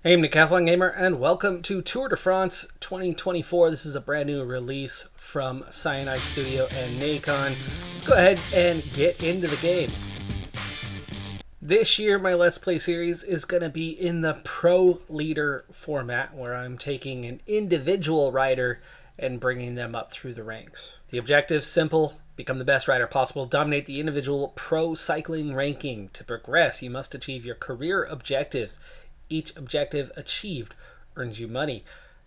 Hey, I'm Decathlon Gamer, and welcome to Tour de France 2024. This is a brand new release from Cyanide Studio and Nacon. Let's go ahead and get into the game. This year, my Let's Play series is going to be in the Pro Leader format, where I'm taking an individual rider and bringing them up through the ranks. The objective, simple: become the best rider possible, dominate the individual pro cycling ranking. To progress, you must achieve your career objectives. Each objective achieved earns you money.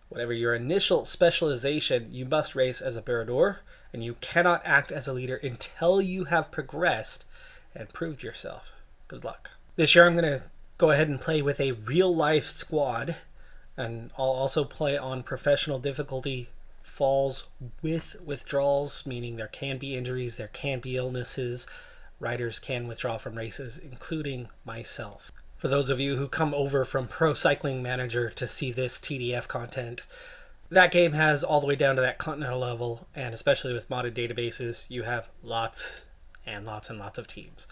Whatever your initial specialization, you must race as a Barador, and you cannot act as a leader until you have progressed and proved yourself. Good luck. This year I'm going to go ahead and play with a real-life squad, and I'll also play on professional difficulty, falls with withdrawals, meaning there can be injuries, there can be illnesses. Riders can withdraw from races, including myself. For those of you who come over from Pro Cycling Manager to see this TDF content, that game has all the way down to that continental level, and especially with modded databases, you have lots and lots and lots of teams.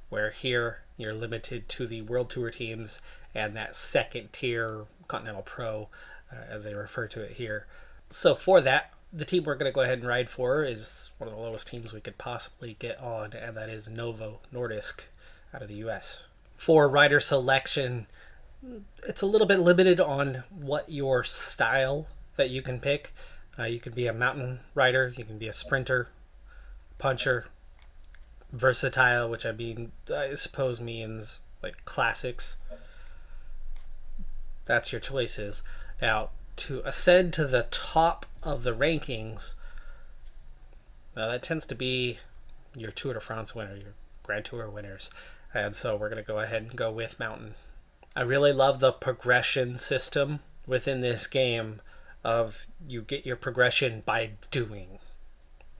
Where here, you're limited to the World Tour teams and that second tier Continental Pro, as they refer to it here. So for that, the team we're going to go ahead and ride for is one of the lowest teams we could possibly get on, and that is Novo Nordisk out of the US. For rider selection, it's a little bit limited on what your style that you can pick. You can be a mountain rider, you can be a sprinter, puncher, versatile, which I suppose means like classics. That's your choices. Now, to ascend to the top of the rankings, that tends to be your Tour de France winner, your Grand Tour winners. And so we're going to go ahead and go with mountain. I really love the progression system within this game of you get your progression by doing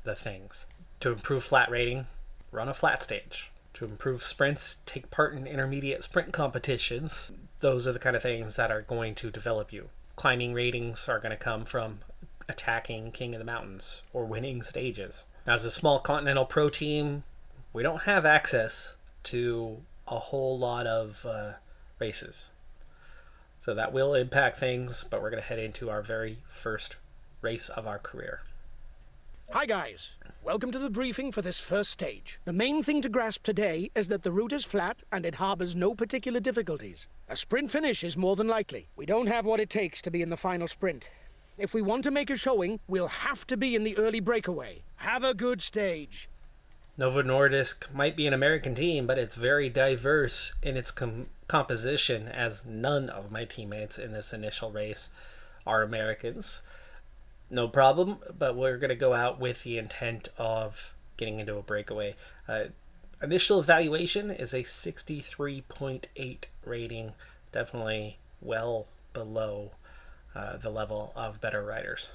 the things. To improve flat rating, run a flat stage. To improve sprints, take part in intermediate sprint competitions. Those are the kind of things that are going to develop you. Climbing ratings are going to come from attacking King of the Mountains or winning stages. Now, as a small Continental Pro team, we don't have access to a whole lot of races. So that will impact things, but we're going to head into our very first race of our career. Hi guys, welcome to the briefing for this first stage. The main thing to grasp today is that the route is flat and it harbors no particular difficulties. A sprint finish is more than likely. We don't have what it takes to be in the final sprint. If we want to make a showing, we'll have to be in the early breakaway. Have a good stage. Novo Nordisk might be an American team, but it's very diverse in its composition, as none of my teammates in this initial race are Americans. No problem, but we're going to go out with the intent of getting into a breakaway. Initial evaluation is a 63.8 rating, definitely well below the level of better riders.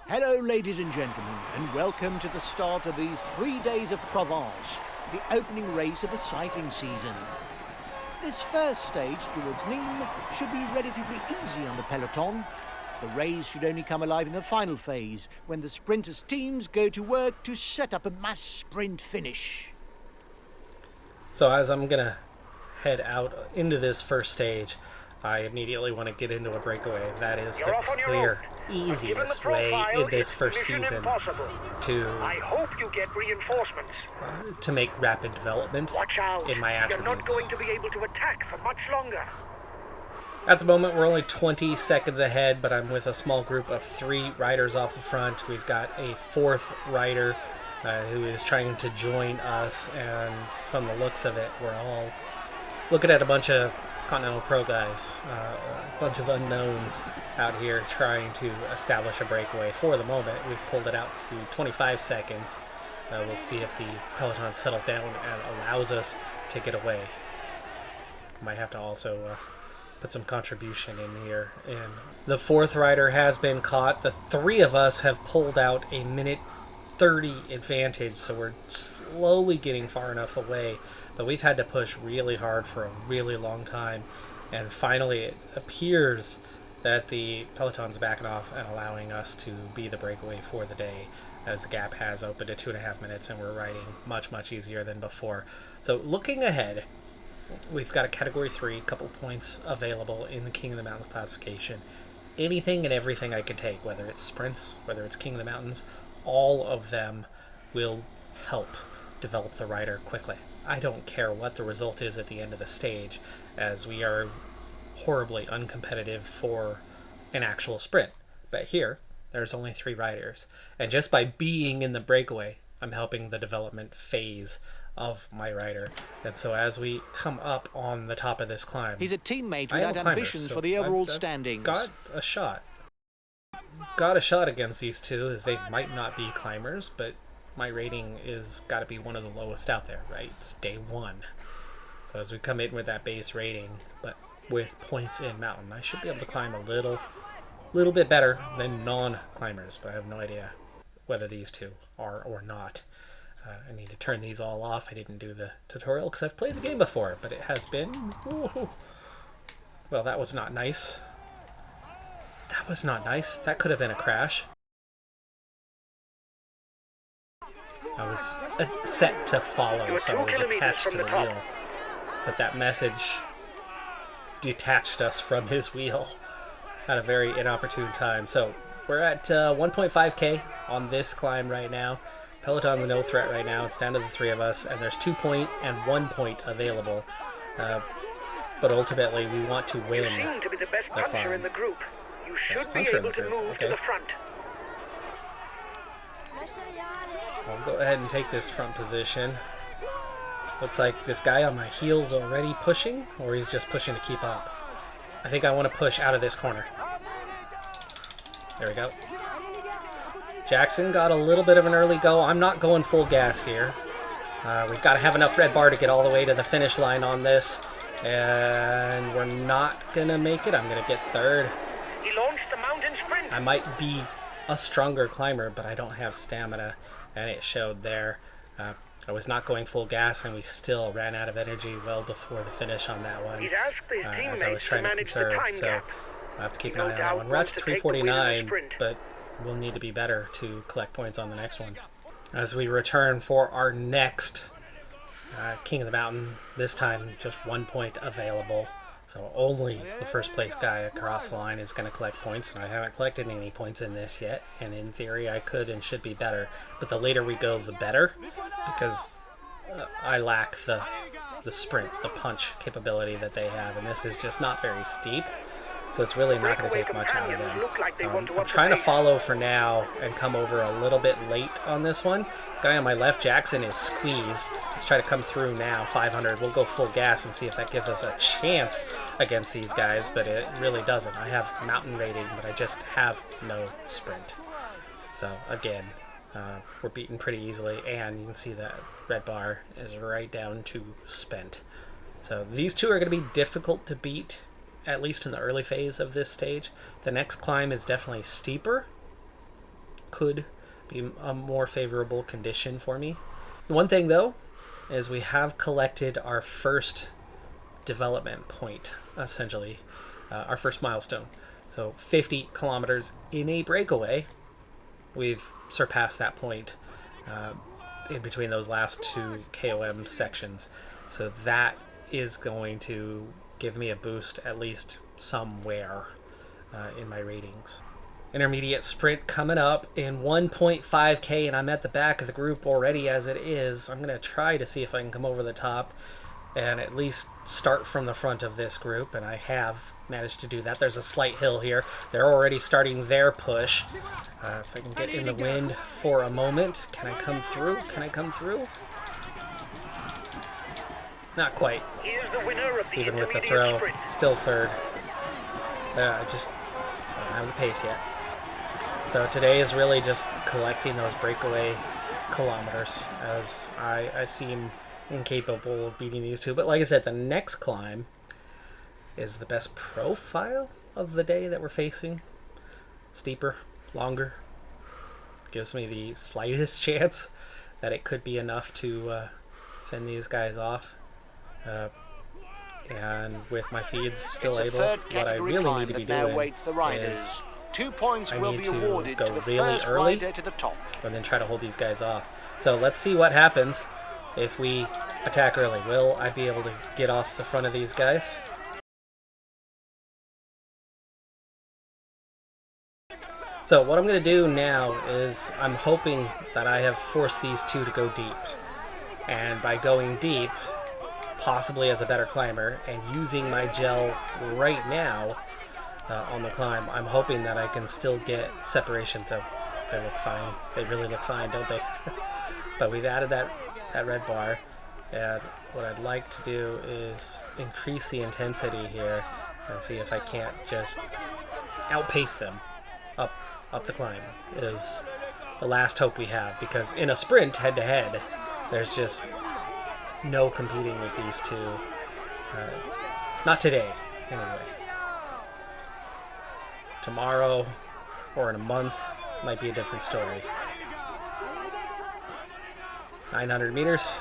Hello, ladies and gentlemen, and welcome to the start of these 3 days of Provence, the opening race of the cycling season. This first stage towards Nîmes should be relatively easy on the peloton. The race should only come alive in the final phase, when the sprinters' teams go to work to set up a mass sprint finish. So as I'm going to head out into this first stage, I immediately want to get into a breakaway. That is the clear, easiest way in this first season to I hope you get reinforcements. To make rapid development Watch out. in my attributes. You're not going to be able to attack for much longer. At the moment, we're only 20 seconds ahead, but I'm with a small group of 3 riders off the front. We've got a 4th rider who is trying to join us, and from the looks of it, we're all looking at a bunch of Continental Pro guys, a bunch of unknowns out here trying to establish a breakaway. For the moment, we've pulled it out to 25 seconds. We'll see if the peloton settles down and allows us to get away. Might have to also put some contribution in here. And the 4th rider has been caught. The 3 of us have pulled out a minute 30 advantage, so we're slowly getting far enough away, but we've had to push really hard for a really long time, and finally it appears that the peloton's backing off and allowing us to be the breakaway for the day, as the gap has opened to 2.5 minutes and we're riding much easier than before. So looking ahead, we've got a Category 3, couple points available in the King of the Mountains classification. Anything and everything I could take, whether it's sprints, whether it's King of the Mountains, all of them will help develop the rider quickly. I don't care what the result is at the end of the stage, as we are horribly uncompetitive for an actual sprint. But here, there's only 3 riders. And just by being in the breakaway, I'm helping the development phase of my rider. And so as we come up on the top of this climb... He's a teammate without ambitions for the overall standings. Got a shot. Got a shot against these two, as they might not be climbers, but my rating is got to be one of the lowest out there, right? It's day 1. So as we come in with that base rating, but with points in mountain, I should be able to climb a little bit better than non-climbers, but I have no idea whether these two are or not. I need to turn these all off. I didn't do the tutorial because I've played the game before, but it has been... Ooh. Well, that was not nice. That was not nice. That could have been a crash. I was set to follow, so I was attached to the wheel. But that message detached us from his wheel at a very inopportune time. So we're at 1.5k on this climb right now. Peloton's no threat right now. It's down to the 3 of us, and there's 2 point and 1 point available. But ultimately, we want to win. You seem to be the best puncher in the group. You should be able to move to the front. I'll go ahead and take this front position. Looks like this guy on my heels already pushing, or he's just pushing to keep up. I think I want to push out of this corner. There we go. Jackson got a little bit of an early go. I'm not going full gas here. We've got to have enough red bar to get all the way to the finish line on this. And we're not going to make it. I'm going to get 3rd. He launched the mountain sprint. I might be a stronger climber, but I don't have stamina. And it showed there. I was not going full gas, and we still ran out of energy well before the finish on that one. He's asked his as I was teammates to trying to manage the conserve, time so gap. I have to keep an No eye on that doubt one. We're at wants to take the win in the 349, sprint. but we'll need to be better to collect points on the next one. As we return for our next King of the Mountain, this time just 1 point available. So only the first place guy across the line is going to collect points, and I haven't collected any points in this yet, and in theory I could and should be better. But the later we go, the better, because I lack the sprint, the punch capability that they have, and this is just not very steep. So it's really not going to take much out of them. I'm trying to follow for now and come over a little bit late on this one. Guy on my left, Jackson, is squeezed. Let's try to come through now, 500. We'll go full gas and see if that gives us a chance against these guys, but it really doesn't. I have mountain rating, but I just have no sprint. So again, we're beaten pretty easily, and you can see that red bar is right down to spent. So these two are going to be difficult to beat, at least in the early phase of this stage. The next climb is definitely steeper. Could be a more favorable condition for me. The one thing, though, is we have collected our first development point, essentially. Our first milestone. So 50 kilometers in a breakaway. We've surpassed that point in between those last 2 KOM sections. So that is going to give me a boost at least somewhere in my ratings. Intermediate sprint coming up in 1.5k, and I'm at the back of the group already as it is. I'm going to try to see if I can come over the top and at least start from the front of this group, and I have managed to do that. There's a slight hill here. They're already starting their push. If I can get in the wind for a moment. Can I come through? Can I come through? Not quite. Even with the throw, still 3rd. I just don't have the pace yet. So today is really just collecting those breakaway kilometers, as I seem incapable of beating these two. But like I said, the next climb is the best profile of the day that we're facing. Steeper, longer. Gives me the slightest chance that it could be enough to fend these guys off. And with my feeds still able, what I really need to be doing is 2 points I will need be to awarded go to the really first early rider to the top. and then try to hold these guys off. So let's see what happens if we attack early. Will I be able to get off the front of these guys? So what I'm going to do now is I'm hoping that I have forced these two to go deep. And by going deep, possibly as a better climber, and using my gel right now on the climb, I'm hoping that I can still get separation, though they look fine. They really look fine, don't they? But we've added that red bar, and what I'd like to do is increase the intensity here and see if I can't just outpace them up the climb. Is the last hope we have, because in a sprint head-to-head, there's just no competing with these two. Not today, anyway. Tomorrow, or in a month, might be a different story. 900 meters.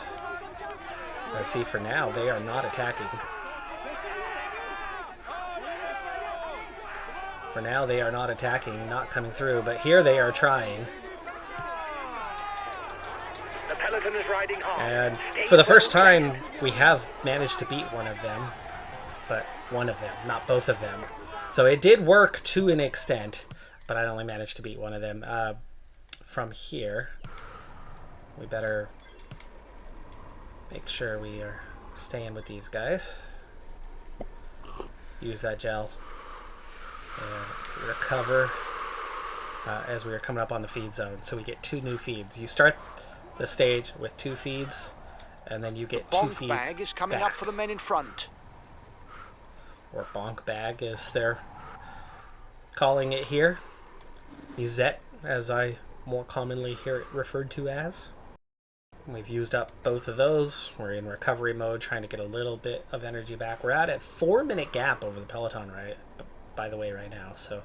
Let's see, for now, they are not attacking. For now, they are not attacking, not coming through, but here they are trying. The peloton is riding hard. And for the first time, we have managed to beat one of them, but one of them, not both of them. So it did work to an extent, but I only managed to beat one of them. From here, we better make sure we are staying with these guys. Use that gel. And recover as we are coming up on the feed zone. So we get 2 new feeds. You start the stage with 2 feeds, and then you get 2 feeds bag is coming back. up for the men in front. Or bonk bag, as they're calling it here. Musette, as I more commonly hear it referred to as. We've used up both of those. We're in recovery mode, trying to get a little bit of energy back. We're at a 4-minute gap over the peloton, right? By the way, right now, so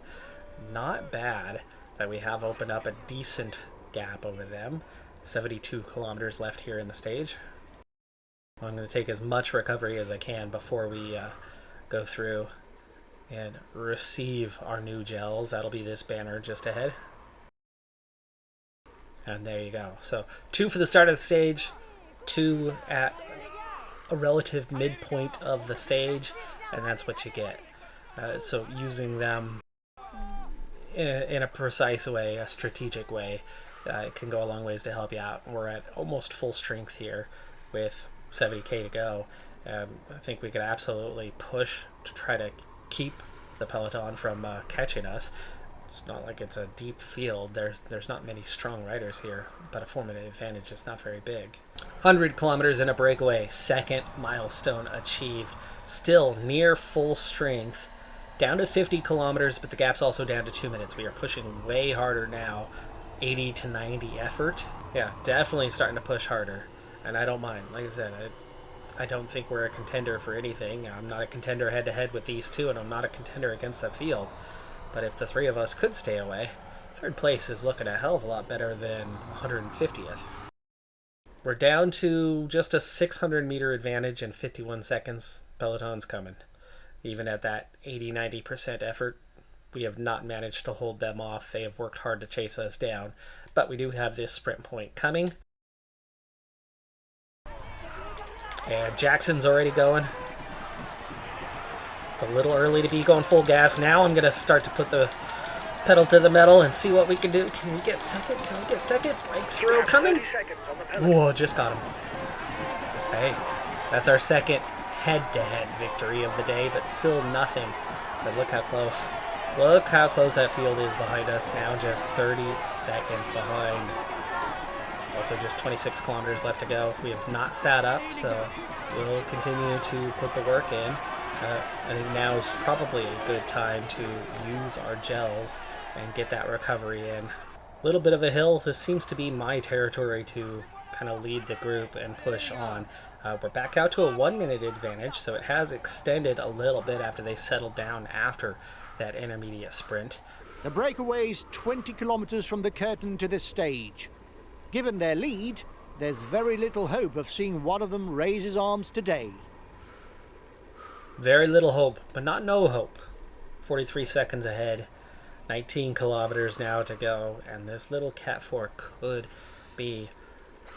not bad that we have opened up a decent gap over them. 72 kilometers left here in the stage. I'm going to take as much recovery as I can before we go through and receive our new gels. That'll be this banner just ahead. And there you go. So 2 for the start of the stage, 2 at a relative midpoint of the stage, and that's what you get. So using them in a precise way, a strategic way, it can go a long ways to help you out. We're at almost full strength here with 70k to go. I think we could absolutely push to try to keep the peloton from catching us. It's not like it's a deep field. There's not many strong riders here, but a 4-minute advantage is not very big. 100 kilometers in a breakaway, 2nd milestone achieved. Still near full strength. Down to 50 kilometers, but the gap's also down to 2 minutes. We are pushing way harder now. 80 to 90 effort. Yeah, definitely starting to push harder. And I don't mind. Like I said, I don't think we're a contender for anything. I'm not a contender head-to-head with these two, and I'm not a contender against that field. But if the 3 of us could stay away, 3rd place is looking a hell of a lot better than 150th. We're down to just a 600-meter advantage in 51 seconds. Peloton's coming. Even at that 80-90% effort, we have not managed to hold them off. They have worked hard to chase us down. But we do have this sprint point coming. And Jackson's already going. It's a little early to be going full gas. Now I'm going to start to put the pedal to the metal and see what we can do. Can we get second? Can we get second? Breakthrough coming. Whoa, just got him. Hey, that's our second head-to-head victory of the day, but still nothing. But look how close. Look how close that field is behind us now, just 30 seconds behind. Also just 26 kilometers left to go. We have not sat up, so we'll continue to put the work in. I think now is probably a good time to use our gels and get that recovery in. A little bit of a hill. This seems to be my territory to kind of lead the group and push on. We're back out to a 1-minute advantage, so it has extended a little bit after they settled down after that intermediate sprint. The breakaway's 20 kilometers from the curtain to this stage. Given their lead, there's very little hope of seeing one of them raise his arms today. Very little hope, but not no hope. 43 seconds ahead, 19 kilometers now to go, and this little Cat 4 could be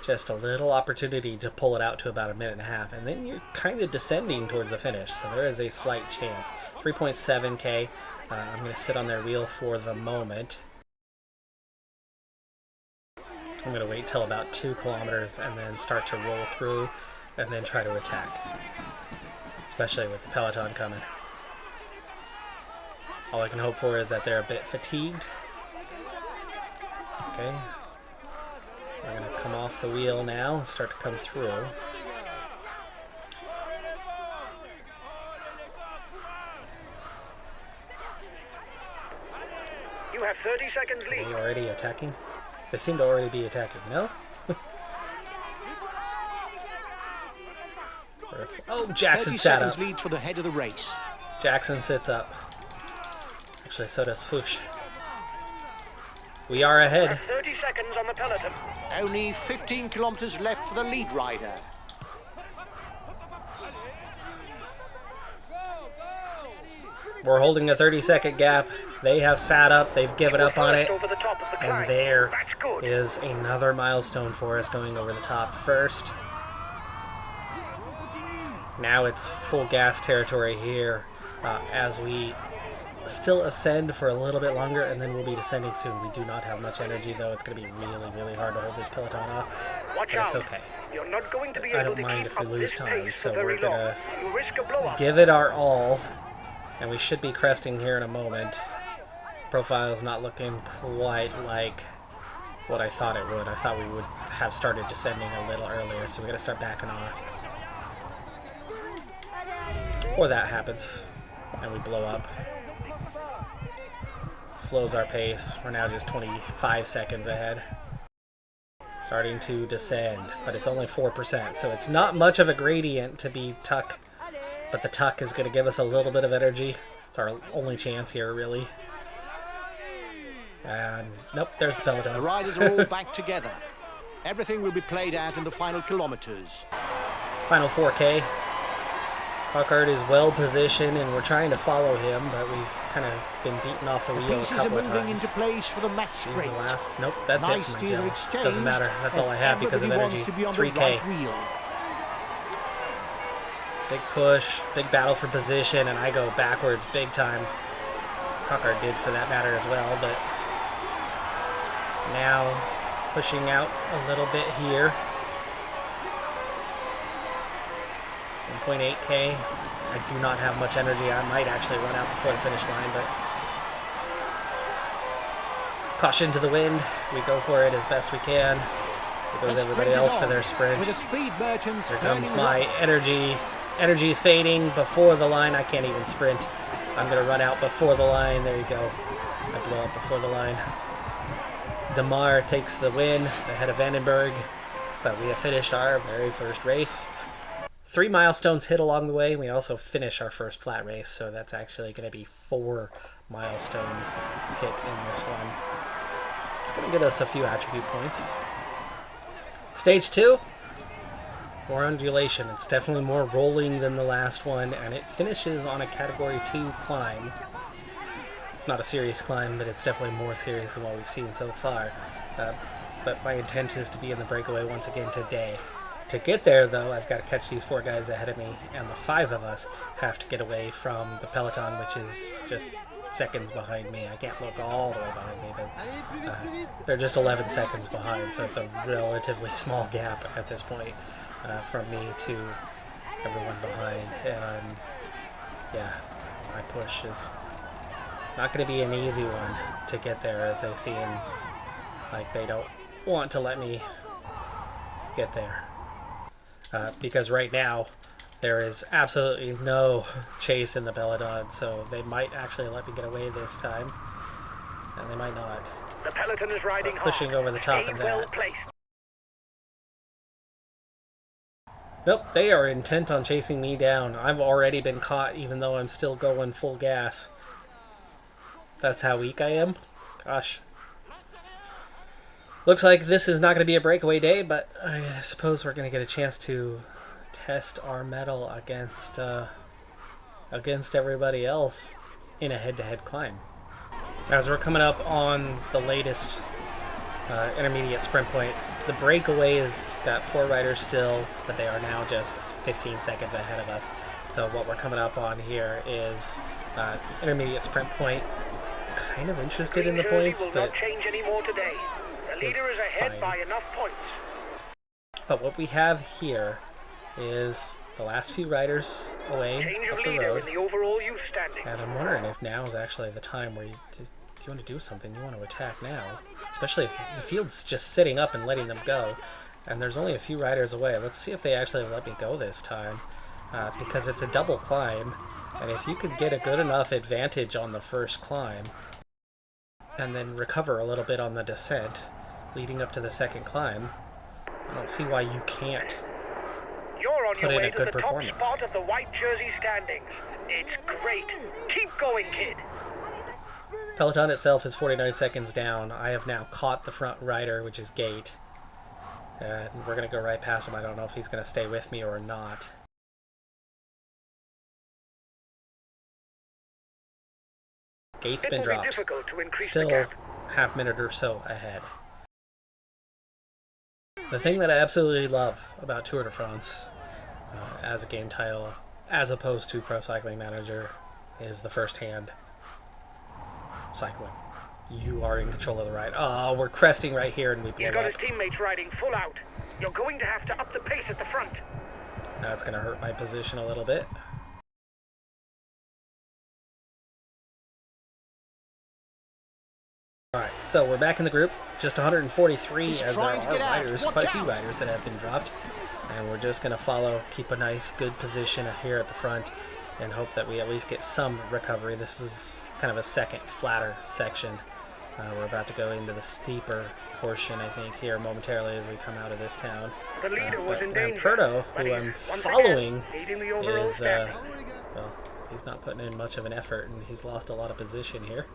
Just a little opportunity to pull it out to about a minute and a half, and then you're kind of descending towards the finish, so there is a slight chance. 3.7k. I'm going to sit on their wheel for the moment. I'm going to wait till about 2 kilometers and then start to roll through and then try to attack, especially with the peloton coming. All I can hope for is that they're a bit fatigued. Okay. We're going to come off the wheel now and start to come through. You have 30 seconds lead. Are they already attacking? They seem to already be attacking. No? Oh, Jackson 30 sat seconds up. lead for the head of the race. Jackson sits up. Actually, so does Fuchs. We are ahead. 30 seconds on the peloton. Only 15 kilometers left for the lead rider. We're holding a 30-second gap. They have sat up. They've given up on it. Over the top of the climb. And there That's good. is another milestone for us going over the top first. Now it's full gas territory here as we still ascend for a little bit longer, and then we'll be descending soon. We do not have much energy, though. It's going to be really, really hard to hold this peloton off. Watch but it's out. okay. You're not going to be I able don't to mind keep if we up lose this time, pace so for very we're going long. to You risk a blow up. give it our all, and we should be cresting here in a moment. Profile is not looking quite like what I thought it would. I thought we would have started descending a little earlier, so we're going to start backing off. Or that happens, and we blow up. Slows our pace. We're now just 25 seconds ahead. Starting to descend, but it's only 4%, so it's not much of a gradient to be tuck, but the tuck is going to give us a little bit of energy. It's our only chance here, really. And nope, there's the peloton. The riders are all back together. Everything will be played out in the final kilometers. Final 4K. Packard is well positioned, and we're trying to follow him, but we've kind of been beaten off the The wheel a pieces are couple of moving times. into place for the mass Here's the sprint. last. Nope, that's Nice it for my steers are gel. exchanged Doesn't matter. That's all as I have because of everybody energy. wants to be on 3K. the right wheel. Big push, big battle for position, and I go backwards big time. Packard did for that matter as well, but now pushing out a little bit here. 1.8k. I do not have much energy. I might actually run out before the finish line, but caution to the wind. We go for it as best we can. There goes The everybody sprint is else for on, their sprint. with the speed merchants Here comes burning my rubber. energy. Energy is fading before the line. I can't even sprint. I'm going to run out before the line. There you go. I blow up before the line. Demar takes the win ahead of Vandenberg, but we have finished our very first race. 3 milestones hit along the way. We also finish our first flat race, so that's actually going to be 4 milestones hit in this one. It's going to get us a few attribute points. Stage 2, more undulation. It's definitely more rolling than the last one, and it finishes on a Category 2 climb. It's not a serious climb, but it's definitely more serious than what we've seen so far. But my intent is to be in the breakaway once again today. To get there, though, I've got to catch these 4 guys ahead of me, and the 5 of us have to get away from the peloton, which is just seconds behind me. I can't look all the way behind me, but they're just 11 seconds behind, so it's a relatively small gap at this point from me to everyone behind. And yeah, my push is not going to be an easy one to get there, as they seem like they don't want to let me get there. Because right now there is absolutely no chase in the peloton, so they might actually let me get away this time, and they might not. The peloton is riding Pushing hard. over the top Stay of well that. placed. Nope, they are intent on chasing me down. I've already been caught, even though I'm still going full gas. That's how weak I am? Gosh. Looks like this is not going to be a breakaway day, but I suppose we're going to get a chance to test our mettle against everybody else in a head-to-head climb. As we're coming up on the latest intermediate sprint point. The breakaway has got 4 riders still, but they are now just 15 seconds ahead of us. So what we're coming up on here is the intermediate sprint point. Kind of interested in the points, will but not change any more today. The leader is ahead fine. by enough points. But what we have here is the last few riders away Change of up the leader road. in the overall youth standing. And I'm wondering if now is actually the time where if you want to do something, you want to attack now. Especially if the field's just sitting up and letting them go. And there's only a few riders away. Let's see if they actually let me go this time. Because it's a double climb. And if you could get a good enough advantage on the first climb, and then recover a little bit on the descent, leading up to the second climb, I don't see why you can't You're on put your in way a to good the performance. top spot of the white jersey standings. It's great. Keep going, kid. Peloton itself is 49 seconds down. I have now caught the front rider, which is Gate. And we're going to go right past him. I don't know if he's going to stay with me or not. Gate's been dropped. Difficult to increase the Still gap. half minute or so ahead. The thing that I absolutely love about Tour de France as a game title, as opposed to Pro Cycling Manager, is the first-hand cycling. You are in control of the ride. Oh, we're cresting right here and we blow He's got up. his teammates riding full out. You're going to have to up the pace at the front. That's going to hurt my position a little bit. Alright, so we're back in the group. Just 143 as there are riders, quite a few riders that have been dropped. And we're just going to follow, keep a nice, good position here at the front, and hope that we at least get some recovery. This is kind of a second, flatter section. We're about to go into the steeper portion, I think, here momentarily as we come out of this town. The leader was in danger. Ramperto, but who he's I'm once following, again leading the overall is, standings. well, he's not putting in much of an effort, and he's lost a lot of position here.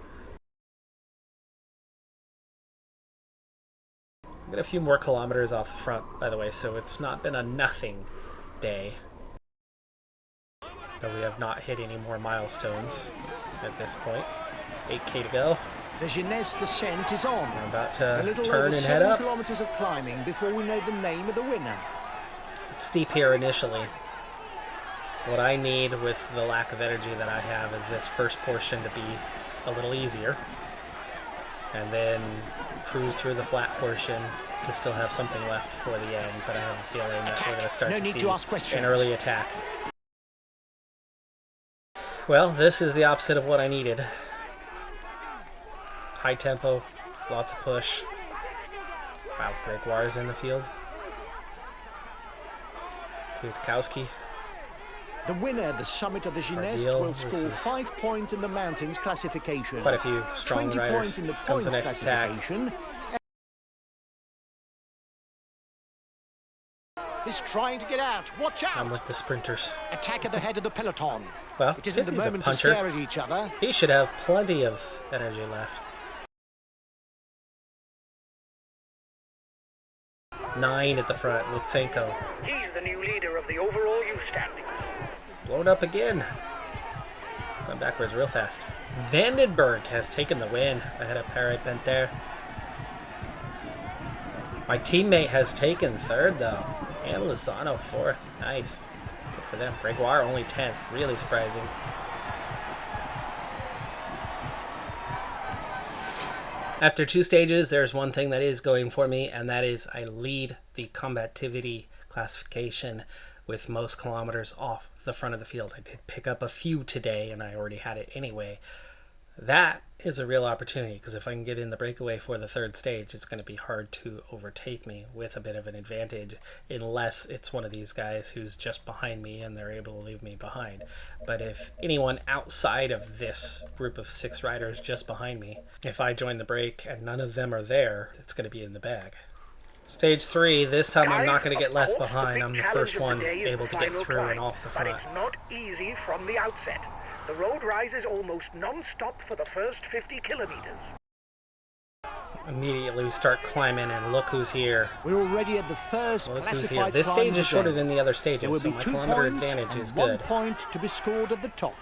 I've got a few more kilometers off the front, by the way, so it's not been a nothing day. But we have not hit any more milestones at this point. 8K to go. The Jeunesse descent is on. We're about A to little turn over and 7 head up. kilometers of climbing before we know the name of the winner. It's steep here initially. What I need with the lack of energy that I have is this first portion to be a little easier. And then cruise through the flat portion to still have something left for the end. But I have a feeling that we're going to start to see an early attack. Well, this is the opposite of what I needed. High tempo, lots of push. Wow, Gregoire's in the field. Kwiatkowski. The winner, the summit of the Jeunesse, Deal. will This score is 5 points in the mountains classification. Quite a few strong 20 riders. points in the Comes points the next attack. classification. He's trying to get out. Watch out! I'm with the sprinters. Attack at the head of the peloton. Well, It isn't the he's a moment to puncher. stare at each other. He should have plenty of energy left. 9 at the front, Lutsenko. He's the new leader of the overall youth standing. Blown up again. Going backwards real fast. Vandenberg has taken the win ahead of Pere Penter. My teammate has taken 3rd though. And Lozano 4th. Nice. Good for them. Gregoire only 10th. Really surprising. After 2 stages, there's one thing that is going for me, and that is I lead the combativity classification with most kilometers off the front of the field. I did pick up a few today, and I already had it anyway. That is a real opportunity, because if I can get in the breakaway for the 3rd stage, it's going to be hard to overtake me with a bit of an advantage, unless it's one of these guys who's just behind me and they're able to leave me behind. But if anyone outside of this group of 6 riders just behind me, if I join the break and none of them are there, it's going to be in the bag. Stage 3, this time I'm not going to get left behind. I'm the first one able to get through and off the front. But it's not easy from the outset. The road rises almost non-stop for the first 50 kilometers. Immediately we start climbing, and look who's here. We're already at the first Look who's classified here. This climb stage of the is shorter day. than the other There stages, will so be my 2 kilometer points advantage and is 1 good. point to be scored at the top.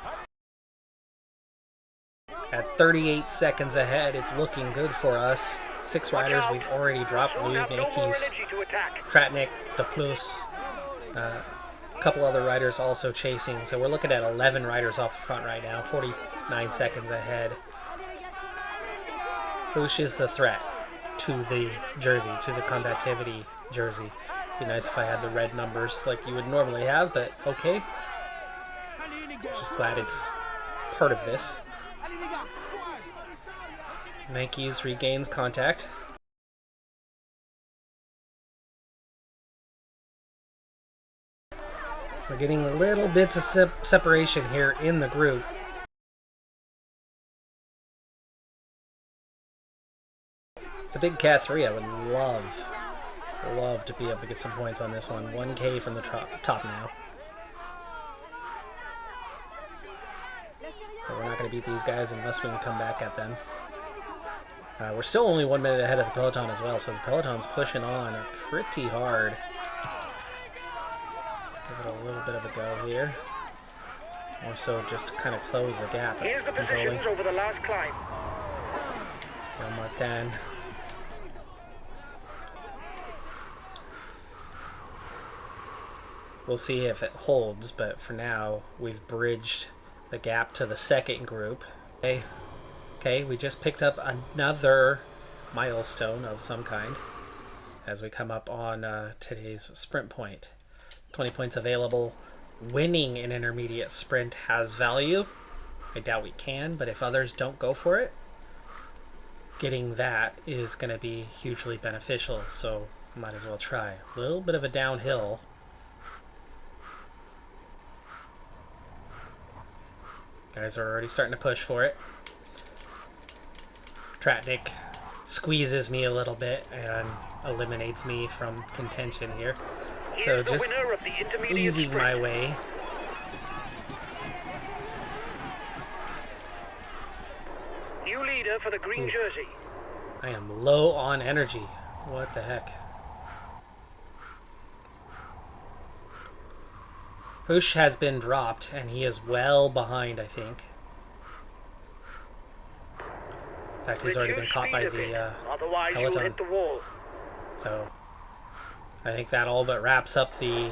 At 38 seconds ahead, it's looking good for us. 6 riders we've already dropped. Some Louis have no more Yankees, energy to attack. Tratnik, De Plus, a couple other riders also chasing. So we're looking at 11 riders off the front right now, 49 seconds ahead. Bush is the threat to the jersey, to the combativity jersey. Be nice if I had the red numbers like you would normally have, but okay. Just glad it's part of this. Yankees regains contact. We're getting little bits of separation here in the group. It's a big Cat 3. I would love to be able to get some points on this one. 1K from the top now. But we're not going to beat these guys unless we can come back at them. We're still only 1 minute ahead of the peloton as well, so the peloton's pushing on pretty hard. Let's give it a little bit of a go here. More so just to kind of close the gap. Here's the positions over the last climb. Martin. We'll see if it holds, but for now, we've bridged the gap to the second group. Okay, we just picked up another milestone of some kind as we come up on today's sprint point. 20 points available. Winning an intermediate sprint has value. I doubt we can, but if others don't go for it, getting that is going to be hugely beneficial, so might as well try. A little bit of a downhill. Guys are already starting to push for it. Tratnik squeezes me a little bit and eliminates me from contention here. So just easing my way. New leader for the green jersey. I am low on energy. What the heck? Hush has been dropped, and he is well behind, I think. In fact, he's already been caught by the peloton. So, I think that all but wraps up the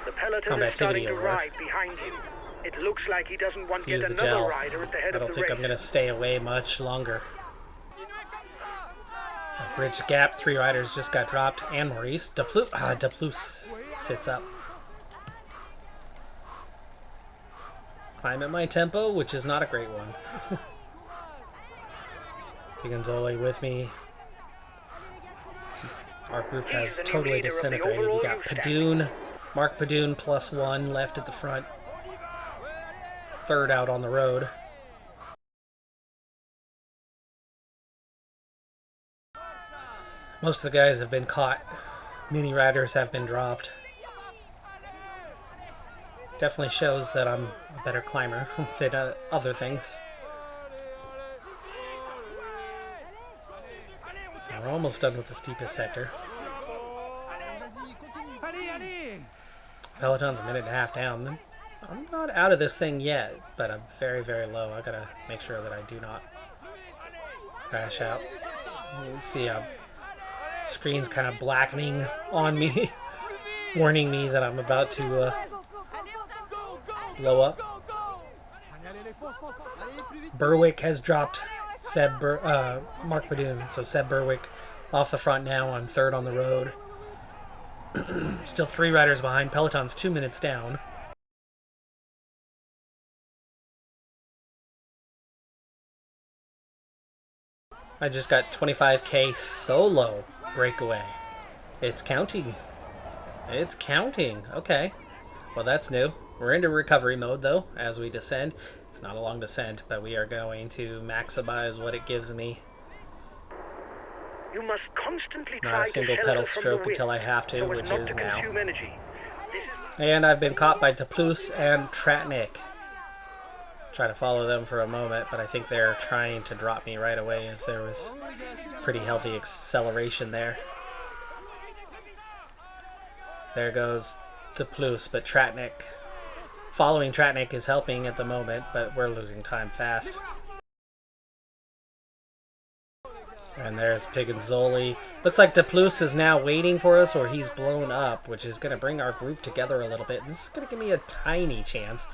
combativity over. Behind you. It looks like he doesn't want Let's use the gel. I don't think I'm going to stay away much longer. I've bridged the gap. 3 riders just got dropped. And Maurice. De Plus sits up. Climb at my tempo, which is not a great one. Piganzoli with me. Our group has totally disintegrated. You got Padoon, Mark Padoon +1 left at the front. Third out on the road. Most of the guys have been caught. Mini riders have been dropped. Definitely shows that I'm a better climber than other things. We're almost done with the steepest sector. Peloton's a minute and a half down. I'm not out of this thing yet, but I'm very, very low. I gotta make sure that I do not crash out. Let's see, screen's kind of blackening on me, warning me that I'm about to blow up. Berwick has dropped Mark Padoon, so Seb Berwick off the front now on third on the road. Still 3 riders behind. Peloton's 2 minutes down. I just got 25K solo breakaway. It's counting. It's counting. Okay. Well, that's new. We're into recovery mode, though, as we descend. It's not a long descent, but we are going to maximize what it gives me. You must constantly not try a single to pedal stroke until I have to, so which not is to now. And I've been caught by De Plus and Tratnik. Try to follow them for a moment, but I think they're trying to drop me right away as there was pretty healthy acceleration there. There goes De Plus, but Tratnik. Following Tratnik is helping at the moment, but we're losing time fast. And there's Piganzoli. Looks like DePlus is now waiting for us, or he's blown up, which is going to bring our group together a little bit. This is going to give me a tiny chance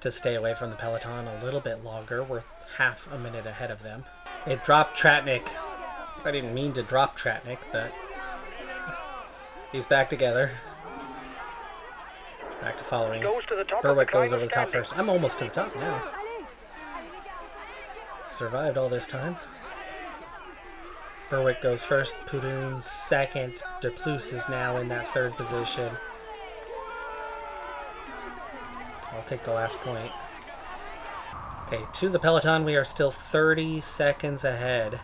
to stay away from the peloton a little bit longer. We're half a minute ahead of them. They dropped Tratnik. I didn't mean to drop Tratnik, but he's back together. Back to following. Berwick goes over the top first. I'm almost to the top now. Survived all this time. Berwick goes first, Pudun second. DePlus is now in that third position. I'll take the last point. Okay, to the peloton, we are still 30 seconds ahead.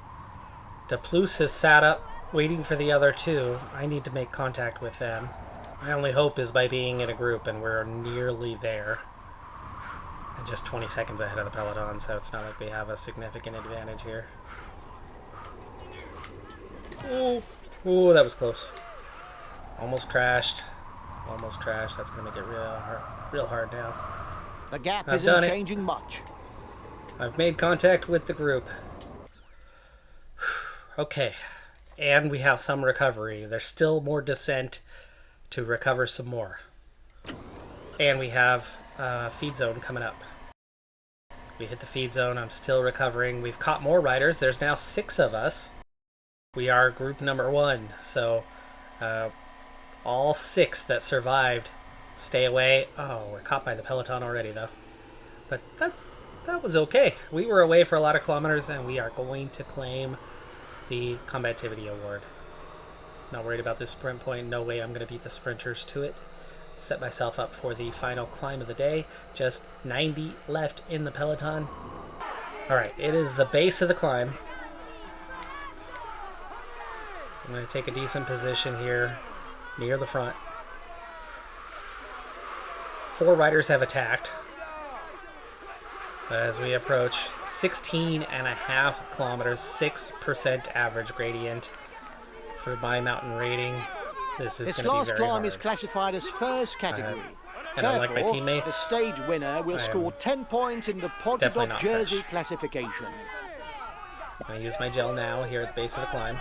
DePlus is sat up, waiting for the other two. I need to make contact with them. My only hope is by being in a group, and we're nearly there. And just 20 seconds ahead of the peloton, so it's not like we have a significant advantage here. Ooh, that was close. Almost crashed. Almost crashed. That's going to make it real hard now. The gap isn't changing much. I've made contact with the group. Okay. And we have some recovery. There's still more descent to recover some more. And we have feed zone coming up. We hit the feed zone. I'm still recovering. We've caught more riders. There's now 6 of us. We are group number 1, so all 6 that survived stay away. Oh, we're caught by the peloton already, though. But that was okay. We were away for a lot of kilometers, and we are going to claim the Combativity Award. Not worried about this sprint point. No way I'm going to beat the sprinters to it. Set myself up for the final climb of the day. Just 90 left in the peloton. Alright, it is the base of the climb. I'm going to take a decent position here near the front. 4 riders have attacked. As we approach 16.5 kilometers, 6% average gradient for my mountain rating. This is going to be very hard. This last climb is classified as first category. And unlike my teammates, the stage winner will score 10 points in the Polka Jersey classification. I'm going to use my gel now here at the base of the climb.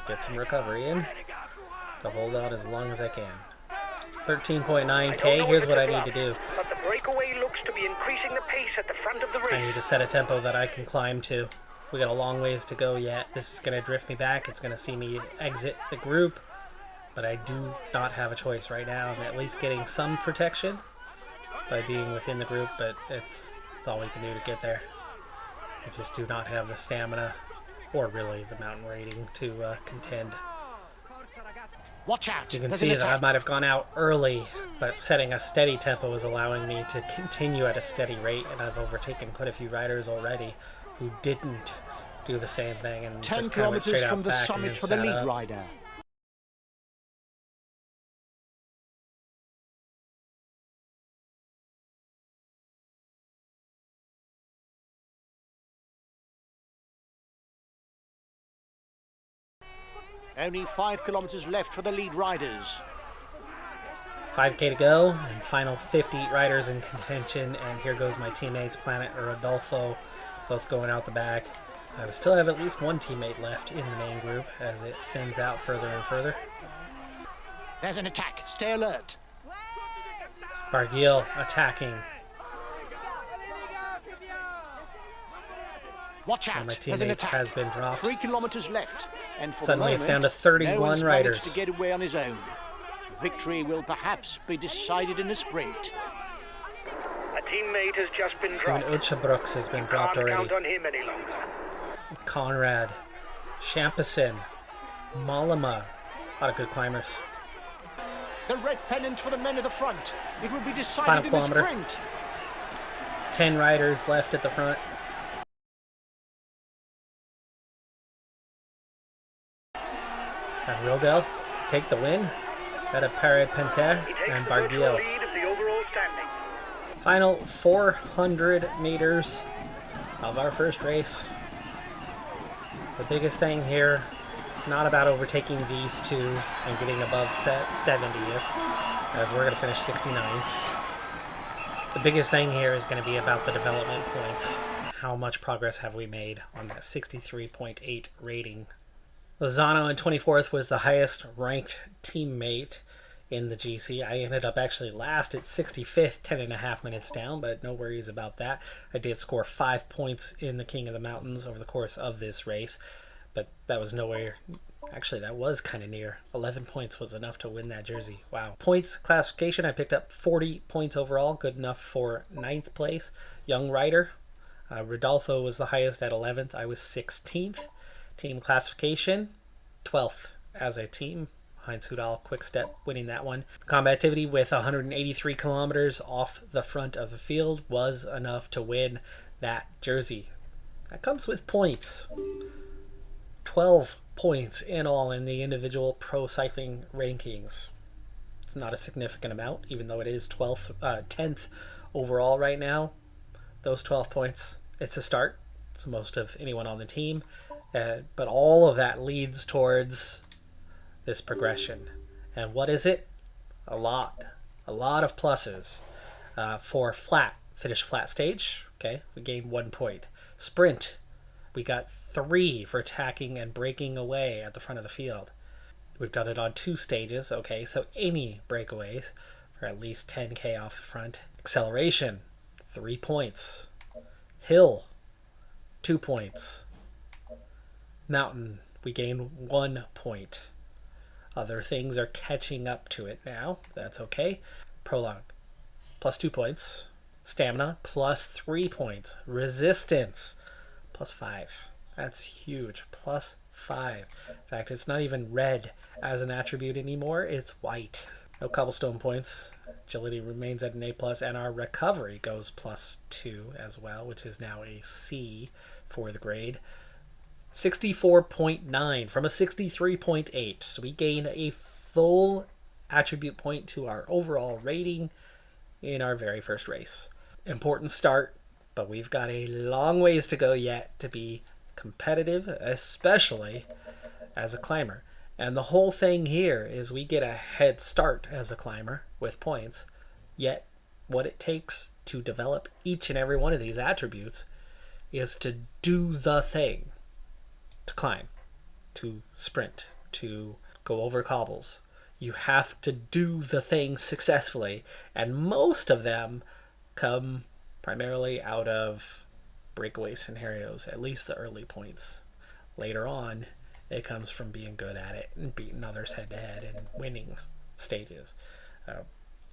Get some recovery in to hold out as long as I can. 13.9k. Here's what I need to do. But the breakaway looks to be increasing the pace at the front of the race. I need to set a tempo that I can climb to. We got a long ways to go yet. This is going to drift me back. It's going to see me exit the group, but I do not have a choice right now. I'm at least getting some protection by being within the group, but it's all we can do to get there. I just do not have the stamina or really the mountain rating to contend. Watch out! You can see that I might have gone out early, but setting a steady tempo is allowing me to continue at a steady rate, and I've overtaken quite a few riders already who didn't do the same thing and 10 just kind of went straight kilometers out from the back summit for the lead rider. Only 5 kilometers left for the lead riders. 5k to go, and final 50 riders in contention, and here goes my teammates, Planet or Rodolfo, both going out the back. I still have at least one teammate left in the main group as it thins out further and further. There's an attack. Stay alert. Barguil attacking. Watch out. And my There's an teammate attack. has been dropped. 3 kilometers left. And for Suddenly the it's moment, down to 31 no one's riders. managed to get away on his own. Victory will perhaps be decided in a sprint. A teammate has just been Even dropped. Ucha has been dropped Can't already. count on him any longer. Conrad, Shampison, Malama. A lot of good climbers. The red pennant for the men at the front. It will be Final decided in a kilometer. sprint. 10 riders left at the front. And Wildell to take the win. Got a Pare Penter He takes and the virtual Barguil. lead of the overall standing. Final 400 meters of our first race. The biggest thing here is not about overtaking these two and getting above 70th, as we're going to finish 69th. The biggest thing here is going to be about the development points. how much progress have we made on that 63.8 rating. Lozano in 24th was the highest ranked teammate in the GC. I ended up actually last at 65th, 10.5 minutes down, but no worries about that. I did score 5 points in the King of the Mountains over the course of this race, but that was nowhere. Actually, that was kind of near. 11 points was enough to win that jersey. Wow. Points classification, I picked up 40 points overall, good enough for 9th place. Young rider, Rodolfo was the highest at 11th. I was 16th. Team classification, 12th as a team. Behind Soudal, Quick Step winning that one. Combativity with 183 kilometers off the front of the field was enough to win that jersey. That comes with points. 12 points in all in the individual pro cycling rankings. It's not a significant amount, even though it is 10th overall right now. Those 12 points, it's a start. It's the most of anyone on the team. But all of that leads towards this progression. And what is it? A lot of pluses. For finish flat stage, okay, we gained 1 point. Sprint, we got 3 for attacking and breaking away at the front of the field. We've done it on 2 stages, okay, so any breakaways for at least 10k off the front. Acceleration, 3 points. Hill, 2 points. Mountain, we gain 1 point. Other things are catching up to it now. That's okay. Prologue, plus 2 points. Stamina, plus 3 points. Resistance, plus 5. That's huge. Plus 5. In fact, it's not even red as an attribute anymore. It's white. No cobblestone points. Agility remains at an A+, and our recovery goes plus 2 as well, which is now a C for the grade. 64.9 from a 63.8. So we gain a full attribute point to our overall rating in our very first race. Important start, but we've got a long ways to go yet to be competitive, especially as a climber. And the whole thing here is we get a head start as a climber with points, yet what it takes to develop each and every one of these attributes is to do the thing. To climb, to sprint, to go over cobbles. You have to do the thing successfully, and most of them come primarily out of breakaway scenarios, at least the early points. Later on, it comes from being good at it and beating others head to head and winning stages.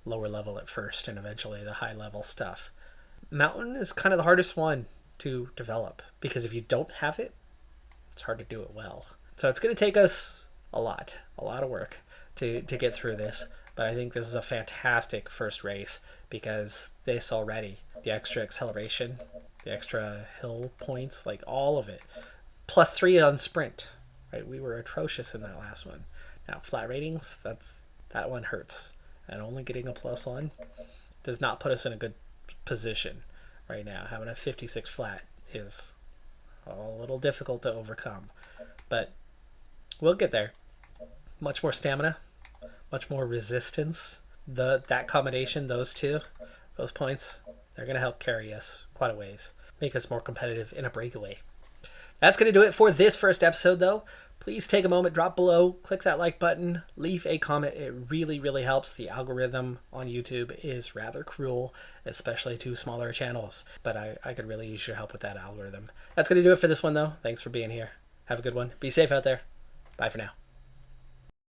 Lower level at first and eventually the high level stuff. Mountain is kind of the hardest one to develop because if you don't have it, it's hard to do it well. So it's going to take us a lot of work to get through this. But I think this is a fantastic first race because this already, the extra acceleration, the extra hill points, like all of it. Plus 3 on sprint, right? We were atrocious in that last one. Now flat ratings, that one hurts. And only getting a +1 does not put us in a good position right now. Having a 56 flat is a little difficult to overcome, but we'll get there. Much more stamina, much more resistance. That combination, those points, they're going to help carry us quite a ways, make us more competitive in a breakaway. That's going to do it for this first episode, though. Please take a moment, drop below, click that like button, leave a comment. It really, really helps. The algorithm on YouTube is rather cruel, especially to smaller channels. But I could really use your help with that algorithm. That's going to do it for this one, though. Thanks for being here. Have a good one. Be safe out there. Bye for now.